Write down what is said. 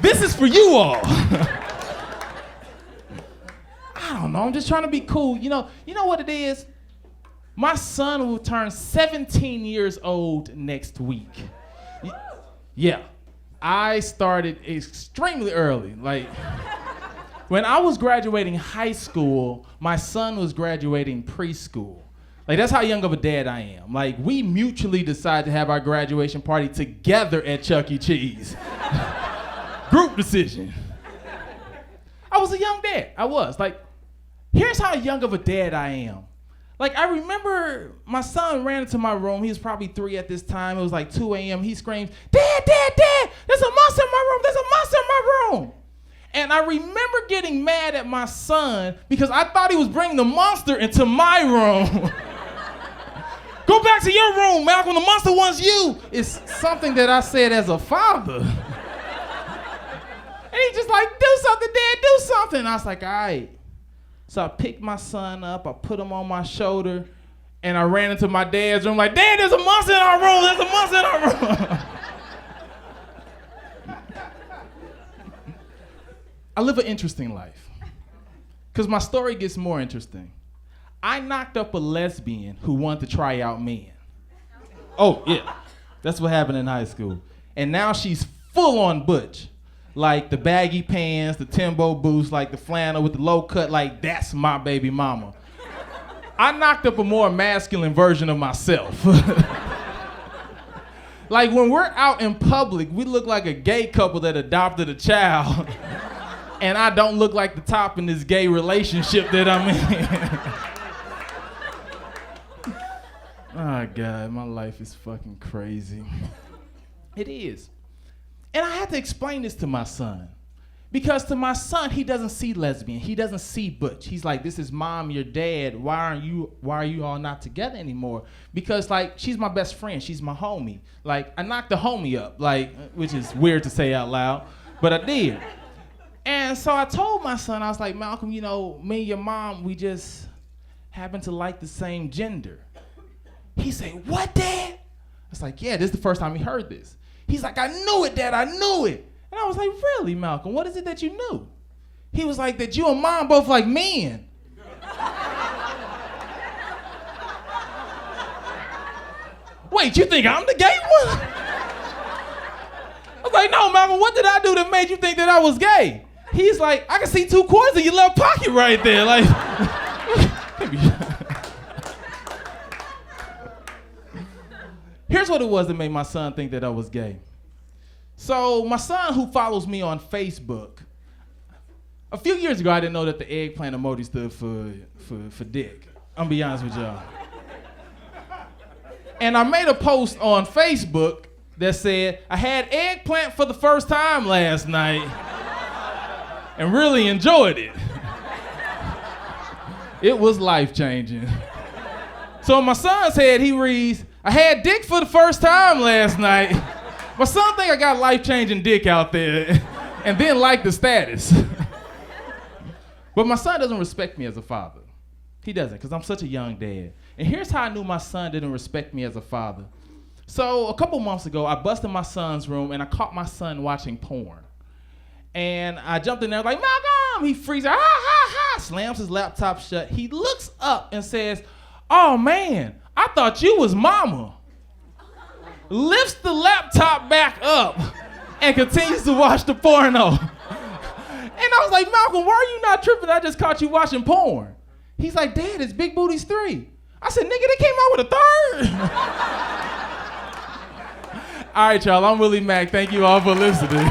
This is for you all. I don't know, I'm just trying to be cool. You know what it is? My son will turn 17 years old next week. Yeah, I started extremely early. Like, when I was graduating high school, my son was graduating preschool. Like, that's how young of a dad I am. Like, we mutually decided to have our graduation party together at Chuck E. Cheese. Group decision. I was a young dad. I was. Like, here's how young of a dad I am. Like, I remember my son ran into my room. He was probably 3 at this time. It was like 2 a.m. He screams, Dad, there's a monster in my room. There's a monster in my room. And I remember getting mad at my son because I thought he was bringing the monster into my room. Go back to your room, Malcolm. The monster wants you. It's something that I said as a father. And he's just like, do something, Dad, do something. And I was like, all right. So I picked my son up, I put him on my shoulder, and I ran into my dad's room like, Dad, there's a monster in our room, there's a monster in our room. I live an interesting life, because my story gets more interesting. I knocked up a lesbian who wanted to try out men. Oh, yeah, that's what happened in high school. And now she's full on butch. Like the baggy pants, the Timbo boots, like the flannel with the low cut, like that's my baby mama. I knocked up a more masculine version of myself. Like when we're out in public, we look like a gay couple that adopted a child. And I don't look like the top in this gay relationship that I'm in. Oh God, my life is fucking crazy. It is. And I had to explain this to my son. Because to my son, he doesn't see lesbian. He doesn't see butch. He's like, this is mom, your dad. Why are you all not together anymore? Because like, she's my best friend. She's my homie. Like, I knocked the homie up, like, which is weird to say out loud, but I did. And so I told my son, I was like, Malcolm, me and your mom, we just happen to like the same gender. He said, what, Dad? I was like, yeah, this is the first time he heard this. He's like, I knew it, Dad, I knew it. And I was like, really, Malcolm, what is it that you knew? He was like, that you and Mom both like men. Wait, you think I'm the gay one? I was like, no, Malcolm, what did I do that made you think that I was gay? He's like, I can see 2 quarters in your left pocket right there. Like, here's what it was that made my son think that I was gay. So my son, who follows me on Facebook, a few years ago, I didn't know that the eggplant emoji stood for dick. I'm gonna be honest with y'all. And I made a post on Facebook that said, I had eggplant for the first time last night and really enjoyed it. It was life-changing. So on my son's head, he reads, I had dick for the first time last night. My son think I got life-changing dick out there and then like the status. But my son doesn't respect me as a father. He doesn't, because I'm such a young dad. And here's how I knew my son didn't respect me as a father. So a couple months ago, I busted my son's room and I caught my son watching porn. And I jumped in there like, Malcolm! He freezes, ha, ha, ha, slams his laptop shut. He looks up and says, oh man, I thought you was mama. Lifts the laptop back up and continues to watch the porno. And I was like, Malcolm, why are you not tripping? I just caught you watching porn. He's like, Dad, it's Big Booties 3. I said, nigga, they came out with a 3rd. All right, y'all, I'm Willie Macc. Thank you all for listening.